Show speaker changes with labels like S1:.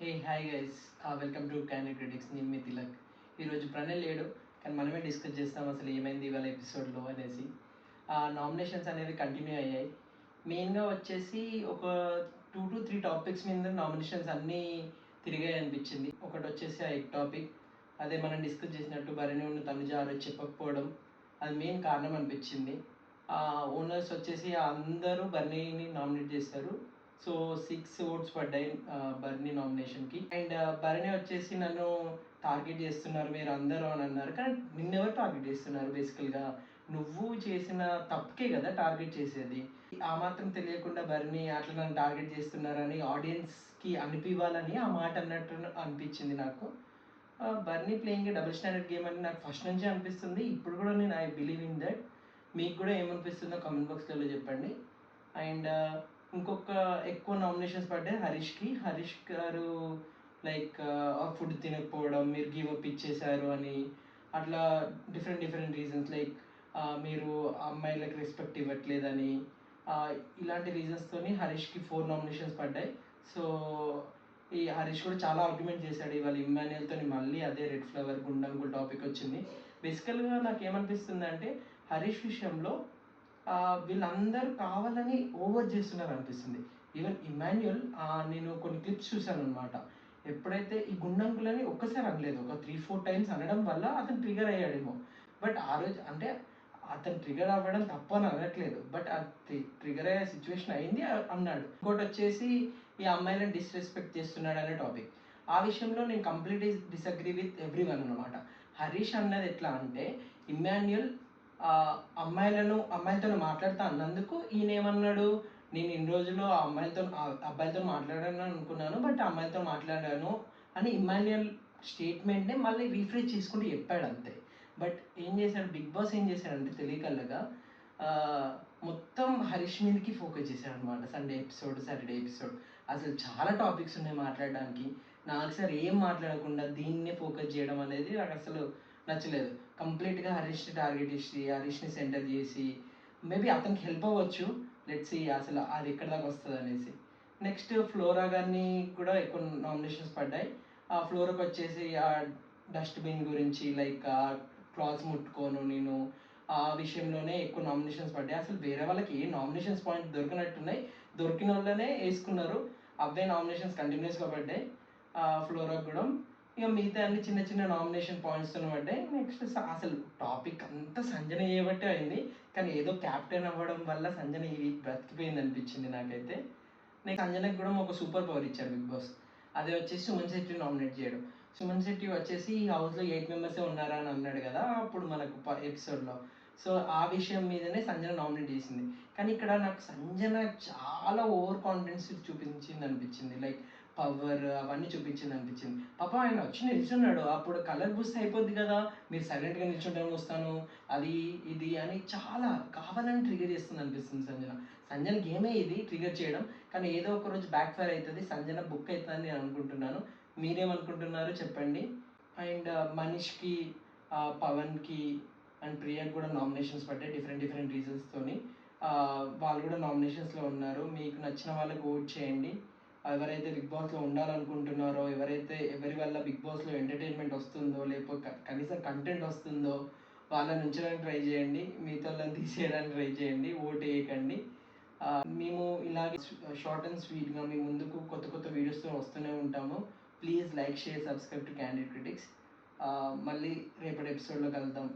S1: Hi guys, welcome to candid critics. నేను మీ తిలక్. ఈరోజు ప్రణయ్ లేడు, కానీ మనమే డిస్కస్ చేస్తాం అసలు ఏమైంది ఇవాళ ఎపిసోడ్లో అనేసి. నామినేషన్స్ అనేవి కంటిన్యూ అయ్యాయి. మెయిన్గా వచ్చేసి ఒక 2 to 3 టాపిక్స్ మీద నామినేషన్స్ అన్నీ తిరిగాయి అనిపించింది. ఒకటి వచ్చేసి ఆ ఎగ్ టాపిక్, అదే మనం డిస్కస్ చేసినట్టు భరణి ఉన్న తనుజ ఆ రోజు చెప్పకపోవడం, అది మెయిన్ కారణం అనిపించింది. ఓనర్స్ వచ్చేసి అందరూ బర్నీని నామినేట్ చేశారు. సో 6 ఓట్స్ పడ్డాయి బర్నీ నామినేషన్కి. అండ్ బర్నీ వచ్చేసి నన్ను టార్గెట్ చేస్తున్నారు మీరు అందరూ అని అన్నారు. కానీ నిన్నెవరు టార్గెట్ చేస్తున్నారు? బేసికల్గా నువ్వు చేసిన తప్పుకే కదా టార్గెట్ చేసేది. ఆ మాత్రం తెలియకుండా బర్నీ అట్లా నన్ను టార్గెట్ చేస్తున్నారని ఆడియన్స్కి అనిపివ్వాలని ఆ మాట అన్నట్టు అనిపించింది నాకు. బర్నీ ప్లేయింగ్ డబుల్ స్టాండర్డ్ గేమ్ అని నాకు ఫస్ట్ నుంచే అనిపిస్తుంది. ఇప్పుడు కూడా నేను ఐ బిలీవ్ ఇన్ దట్. మీకు కూడా ఏమనిపిస్తుందో కామెంట్ బాక్స్లో చెప్పండి. అండ్ ఇంకొక ఎక్కువ నామినేషన్స్ పడ్డాయి హరీష్ గారు లైక్ ఫుడ్ తినకపోవడం, మీరు గివ్ అప్ ఇచ్చేశారు అని, అట్లా డిఫరెంట్ రీజన్స్ లైక్ మీరు అమ్మాయిలకు రెస్పెక్ట్ ఇవ్వట్లేదని, ఇలాంటి రీజన్స్తోని హరీష్కి 4 నామినేషన్స్ పడ్డాయి. సో ఈ హరీష్ కూడా చాలా ఆర్గ్యుమెంట్ చేశాడు ఇవాళ ఇమ్మాన్యుయల్తో. మళ్ళీ అదే రెడ్ ఫ్లవర్ గుండంకుల్ టాపిక్ వచ్చింది. బేసికల్గా నాకు ఏమనిపిస్తుంది అంటే హరీష్ విషయంలో వీళ్ళందరూ కావాలని ఓవర్ చేస్తున్నారు అనిపిస్తుంది. ఈవెన్ ఇమాన్యుయల్, నేను కొన్ని క్లిప్స్ చూశాను అనమాట. ఎప్పుడైతే ఈ గుండంకులని ఒక్కసారి అనలేదు, ఒక 3-4 టైమ్స్ అనడం వల్ల అతను ట్రిగర్ అయ్యాడేమో. బట్ ఆ రోజు అంటే అతను ట్రిగర్ అవ్వడం తప్పు అని అనట్లేదు, బట్ అది ట్రిగర్ అయ్యే సిచ్యువేషన్ అయింది అన్నాడు. ఇంకోటి వచ్చేసి ఈ అమ్మాయిలను డిస్రెస్పెక్ట్ చేస్తున్నాడు అనే టాపిక్. ఆ విషయంలో నేను completely disagree with every one అనమాట. హరీష్ అన్నది ఎట్లా అంటే ఇమాన్యుయల్ అమ్మాయిలతో మాట్లాడుతా అన్నందుకు ఈయన ఏమన్నాడు, నేను ఇన్ని రోజులు అబ్బాయిలతో మాట్లాడాను అనుకున్నాను, బట్ అమ్మాయిలతో మాట్లాడాను అని ఇమాన్యుయల్ స్టేట్మెంట్ని మళ్ళీ రీఫ్రెష్ చేసుకుంటూ చెప్పాడు అంతే. బట్ ఏం చేశాడు బిగ్ బాస్, ఏం చేశాడంటే తెలియకల్లగా మొత్తం హరీష్ మీదకి ఫోకస్ చేశాడు అనమాట. సండే ఎపిసోడ్, సాటర్డే ఎపిసోడ్ అసలు చాలా టాపిక్స్ ఉన్నాయి మాట్లాడడానికి. నాకు సార్ ఏం మాట్లాడకుండా దీన్నే ఫోకస్ చేయడం అనేది నాకు అసలు నచ్చలేదు. కంప్లీట్గా హరీష్ని టార్గెట్ చేసి హరీష్ని సెంటర్ చేసి మేబీ అతనికి హెల్ప్ అవ్వచ్చు. లెట్స్ సీ అసలు అది ఎక్కడ దాకా వస్తుంది అనేసి. నెక్స్ట్ ఫ్లోరా గారిని కూడా ఎక్కువ నామినేషన్స్ పడ్డాయి. ఆ ఫ్లోరాకి వచ్చేసి ఆ డస్ట్బిన్ గురించి లైక్ క్లాత్స్ ముట్టుకోను నేను, ఆ విషయంలోనే ఎక్కువ నామినేషన్స్ పడ్డాయి. అసలు వేరే వాళ్ళకి ఏ నామినేషన్స్ పాయింట్ దొరికినట్టున్నాయి, దొరికిన వాళ్ళనే వేసుకున్నారు. అవే నామినేషన్స్ కంటిన్యూస్గా పడ్డాయి ఫ్లోరాకి కూడా. ఇక మిగతా అన్ని చిన్న నామినేషన్ పాయింట్స్తో పడ్డాయి. నెక్స్ట్ అసలు టాపిక్ అంతా సంజన చేయబట్టే అయింది, కానీ ఏదో క్యాప్టెన్ అవ్వడం వల్ల సంజన ఈ వీక్ బ్రతికిపోయింది అనిపించింది నాకైతే. నెక్స్ట్ సంజనకు కూడా ఒక సూపర్ పవర్ ఇచ్చారు బిగ్ బాస్, అదే వచ్చేసి సుమన్ శెట్టి నామినేట్ చేయడం. సుమన్ శెట్టి వచ్చేసి ఈ హౌస్లో 8 మెంబర్సే ఉన్నారా అని అన్నాడు కదా అప్పుడు మనకు ఎపిసోడ్లో. సో ఆ విషయం మీదనే సంజన నామినేట్ చేసింది. కానీ ఇక్కడ నాకు సంజన చాలా ఓవర్ కాన్ఫిడెన్స్ చూపించింది అనిపించింది. లైక్ పవర్ అవన్నీ చూపించింది అనిపించింది. పాప ఆయన వచ్చి నిల్చున్నాడు, అప్పుడు కలర్ బూస్ట్ అయిపోద్ది కదా, మీరు సైలెంట్గా నిల్చుంటాను వస్తాను అది ఇది అని చాలా కావాలని ట్రిగర్ చేస్తుంది అనిపిస్తుంది సంజన గేమే ఇది ట్రిగర్ చేయడం. కానీ ఏదో ఒక రోజు బ్యాక్ ఫైర్ అవుతుంది, సంజన బుక్ అవుతుందని నేను అనుకుంటున్నాను. మీరేమనుకుంటున్నారు చెప్పండి. అండ్ మనీష్కి, పవన్కి అండ్ ప్రియాకి కూడా నామినేషన్స్ పడ్డాయి డిఫరెంట్ రీజన్స్తోని. వాళ్ళు కూడా నామినేషన్స్లో ఉన్నారు. మీకు నచ్చిన వాళ్ళకి ఓట్ చేయండి. ఎవరైతే బిగ్ బాస్లో ఉండాలనుకుంటున్నారో, ఎవరి వల్ల బిగ్ బాస్లో ఎంటర్టైన్మెంట్ వస్తుందో, లేకపోతే కనీసం కంటెంట్ వస్తుందో వాళ్ళని ఉంచడానికి ట్రై చేయండి. మిగతా వాళ్ళని తీసేయడానికి ట్రై చేయండి, ఓట్ వేయకండి. మేము ఇలాగే షార్ట్ అండ్ స్వీట్గా మీ ముందుకు కొత్త వీడియోస్తో వస్తూనే ఉంటాము. Please like, share, subscribe to candid critics. మళ్ళీ రేపటి ఎపిసోడ్లో కలుద్దాం.